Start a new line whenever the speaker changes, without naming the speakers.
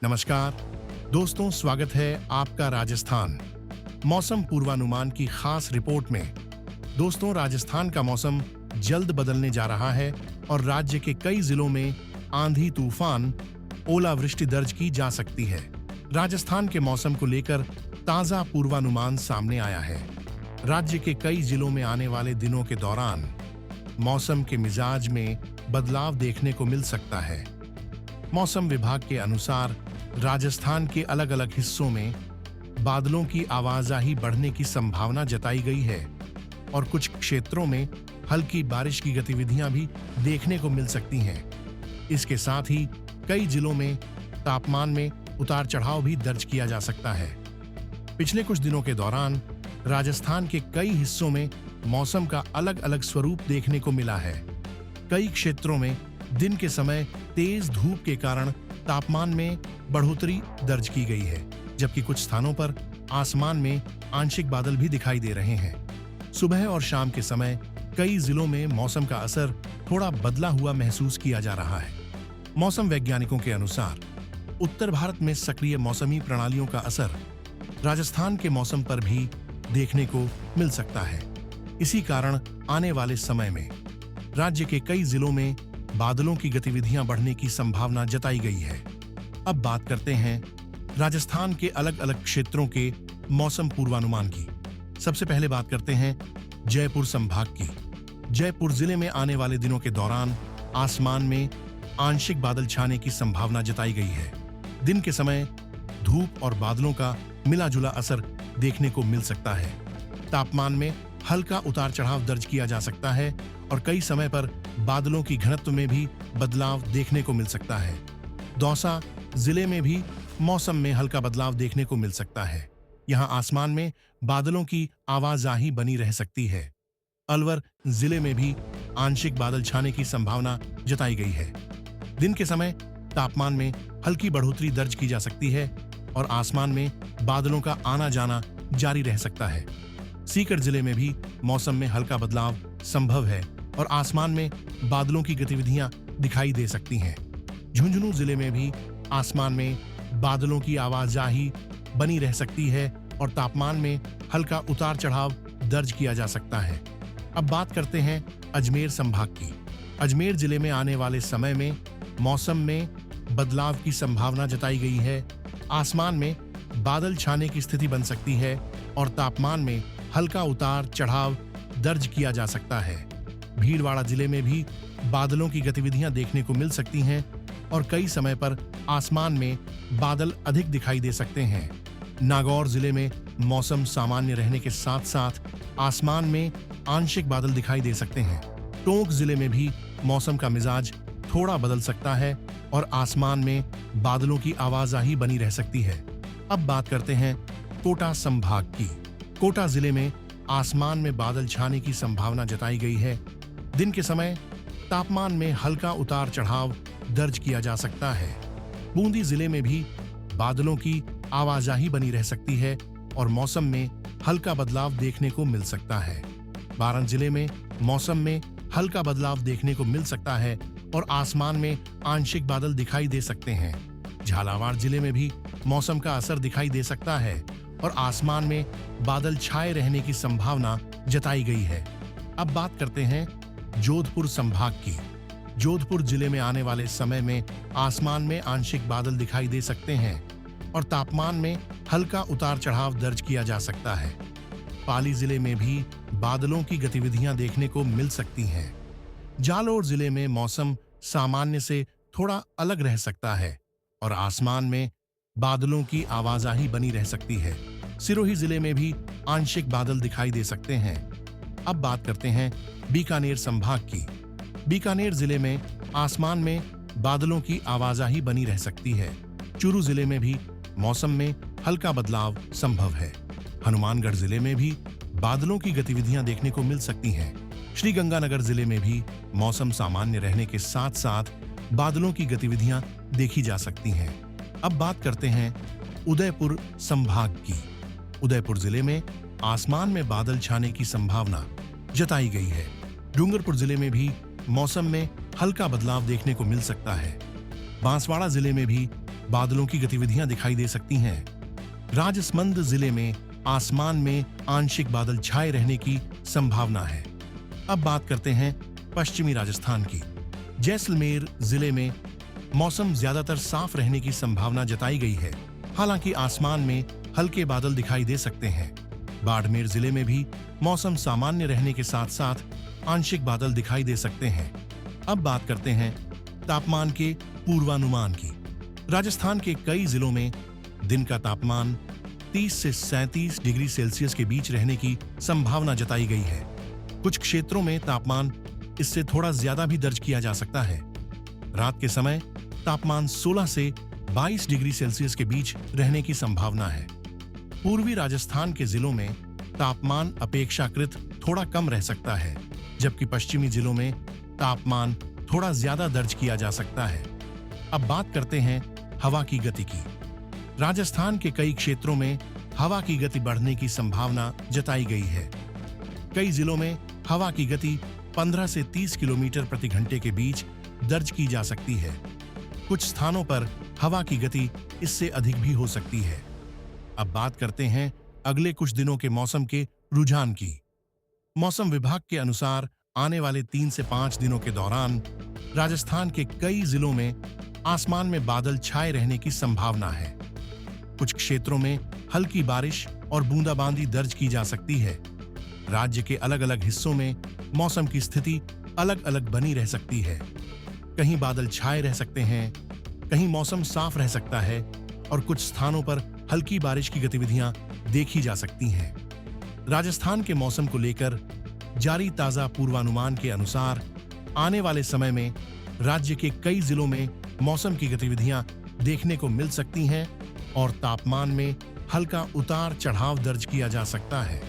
नमस्कार दोस्तों, स्वागत है आपका राजस्थान मौसम पूर्वानुमान की खास रिपोर्ट में। दोस्तों, राजस्थान का मौसम जल्द बदलने जा रहा है और राज्य के कई जिलों में आंधी तूफान, ओलावृष्टि दर्ज की जा सकती है। राजस्थान के मौसम को लेकर ताजा पूर्वानुमान सामने आया है। राज्य के कई जिलों में आने वाले दिनों के दौरान मौसम के मिजाज में बदलाव देखने को मिल सकता है। मौसम विभाग के अनुसार राजस्थान के अलग अलग हिस्सों में बादलों की आवाजाही बढ़ने की संभावना जताई गई है और कुछ क्षेत्रों में हल्की बारिश की गतिविधियां भी देखने को मिल सकती हैं। इसके साथ ही कई जिलों में तापमान में उतार चढ़ाव भी दर्ज किया जा सकता है। पिछले कुछ दिनों के दौरान राजस्थान के कई हिस्सों में मौसम का अलग अलग स्वरूप देखने को मिला है। कई क्षेत्रों में दिन के समय तेज धूप के कारण तापमान में बढ़ोतरी दर्ज की गई है, जबकि कुछ स्थानों पर आसमान में आंशिक बादल भी दिखाई दे रहे हैं। सुबह और शाम के समय कई जिलों में मौसम का असर थोड़ा बदला हुआ महसूस किया जा रहा है। मौसम वैज्ञानिकों के अनुसार उत्तर भारत में सक्रिय मौसमी प्रणालियों का असर राजस्थान के मौसम पर भी देखने को मिल सकता है। इसी कारण आने वाले समय में राज्य के कई जिलों में बादलों की गतिविधियां बढ़ने की संभावना जताई गई है। अब बात करते हैं राजस्थान के अलग अलग क्षेत्रों के मौसम पूर्वानुमान की। सबसे पहले बात करते हैं जयपुर संभाग की। जयपुर जिले में आने वाले दिनों के दौरान आसमान में आंशिक बादल छाने की संभावना जताई गई है। दिन के समय धूप और बादलों का मिला जुला असर देखने को मिल सकता है। तापमान में हल्का उतार चढ़ाव दर्ज किया जा सकता है और कई समय पर बादलों की घनत्व में भी बदलाव देखने को मिल सकता है। दौसा जिले में भी मौसम में हल्का बदलाव देखने को मिल सकता है। यहाँ आसमान में बादलों की आवाजाही बनी रह सकती है। अलवर जिले में भी आंशिक बादल छाने की संभावना जताई गई है। दिन के समय तापमान में हल्की बढ़ोतरी दर्ज की जा सकती है और आसमान में बादलों का आना जाना जारी रह सकता है। सीकर जिले में भी मौसम में हल्का बदलाव संभव है और आसमान में बादलों की गतिविधियां दिखाई दे सकती हैं। झुंझुनू जिले में भी आसमान में बादलों की आवाजाही बनी रह सकती है और तापमान में हल्का उतार चढ़ाव दर्ज किया जा सकता है। अब बात करते हैं अजमेर संभाग की। अजमेर जिले में आने वाले समय में मौसम में बदलाव की संभावना जताई गई है। आसमान में बादल छाने की स्थिति बन सकती है और तापमान में हल्का उतार चढ़ाव दर्ज किया जा सकता है। भीलवाड़ा जिले में भी बादलों की गतिविधियां देखने को मिल सकती हैं और कई समय पर आसमान में बादल अधिक दिखाई दे सकते हैं। नागौर जिले में मौसम सामान्य रहने के साथ साथ आसमान में आंशिक बादल दिखाई दे सकते हैं। टोंक जिले में भी मौसम का मिजाज थोड़ा बदल सकता है और आसमान में बादलों की आवाजाही बनी रह सकती है। अब बात करते हैं कोटा संभाग की। कोटा जिले में आसमान में बादल छाने की संभावना जताई गई है। दिन के समय तापमान में हल्का उतार चढ़ाव दर्ज किया जा सकता है। बूंदी जिले में भी बादलों की आवाजाही बनी रह सकती है और मौसम में हल्का बदलाव देखने को मिल सकता है। बारां जिले में मौसम में हल्का बदलाव देखने को मिल सकता है और आसमान में आंशिक बादल दिखाई दे सकते हैं। झालावाड़ जिले में भी मौसम का असर दिखाई दे सकता है और आसमान में बादल छाए रहने की संभावना जताई गई है। अब बात करते हैं जोधपुर संभाग की। जोधपुर जिले में आने वाले समय में आसमान में आंशिक बादल दिखाई दे सकते हैं और तापमान में हल्का उतार चढ़ाव दर्ज किया जा सकता है। पाली जिले में भी बादलों की गतिविधियां देखने को मिल सकती हैं। जालौर जिले में मौसम सामान्य से थोड़ा अलग रह सकता है और आसमान में बादलों की आवाजाही बनी रह सकती है। सिरोही जिले में भी आंशिक बादल दिखाई दे सकते हैं। अब बात करते हैं बीकानेर संभाग की। बीकानेर जिले में आसमान में बादलों की आवाजाही बनी रह सकती है। चूरू जिले में भी मौसम में हल्का बदलाव संभव है। हनुमानगढ़ जिले में भी बादलों की गतिविधियां देखने को मिल सकती हैं। श्रीगंगानगर जिले में भी मौसम सामान्य रहने के साथ साथ बादलों की गतिविधियां देखी जा सकती हैं। अब बात करते हैं उदयपुर संभाग की। उदयपुर जिले में आसमान में बादल छाने की संभावना जताई गई है। डूंगरपुर जिले में भी मौसम में हल्का बदलाव देखने को मिल सकता है। बांसवाड़ा जिले में भी बादलों की गतिविधियां दिखाई दे सकती हैं। राजसमंद जिले में आसमान में आंशिक बादल छाए रहने की संभावना है। अब बात करते हैं पश्चिमी राजस्थान की। जैसलमेर जिले में मौसम ज्यादातर साफ रहने की संभावना जताई गई है, हालांकि आसमान में हल्के बादल दिखाई दे सकते हैं। बाड़मेर जिले में भी मौसम सामान्य रहने के साथ साथ आंशिक बादल दिखाई दे सकते हैं। अब बात करते हैं तापमान के पूर्वानुमान की। राजस्थान के कई जिलों में दिन का तापमान 30 से 37 डिग्री सेल्सियस के बीच रहने की संभावना जताई गई है। कुछ क्षेत्रों में तापमान इससे थोड़ा ज्यादा भी दर्ज किया जा सकता है। रात के समय तापमान 16 से 22 डिग्री सेल्सियस के बीच रहने की संभावना है। पूर्वी राजस्थान के जिलों में तापमान अपेक्षाकृत थोड़ा कम रह सकता है, जबकि पश्चिमी जिलों में तापमान थोड़ा ज्यादा दर्ज किया जा सकता है। अब बात करते हैं हवा की गति की। राजस्थान के कई क्षेत्रों में हवा की गति बढ़ने की संभावना जताई गई है। कई जिलों में हवा की गति 15 से 30 किलोमीटर प्रति घंटे के बीच दर्ज की जा सकती है। कुछ स्थानों पर हवा की गति इससे अधिक भी हो सकती है। अब बात करते हैं अगले कुछ दिनों के मौसम के रुझान की। मौसम विभाग के अनुसार आने वाले 3 से 5 दिनों के दौरान राजस्थान के कई जिलों में आसमान में बादल छाए रहने की संभावना है। कुछ क्षेत्रों में हल्की बारिश और बूंदाबांदी दर्ज की जा सकती है। राज्य के अलग अलग हिस्सों में मौसम की स्थिति अलग अलग बनी रह सकती है। कहीं बादल छाए रह सकते हैं, कहीं मौसम साफ रह सकता है और कुछ स्थानों पर हल्की बारिश की गतिविधियां देखी जा सकती हैं। राजस्थान के मौसम को लेकर जारी ताजा पूर्वानुमान के अनुसार आने वाले समय में राज्य के कई जिलों में मौसम की गतिविधियां देखने को मिल सकती हैं और तापमान में हल्का उतार चढ़ाव दर्ज किया जा सकता है।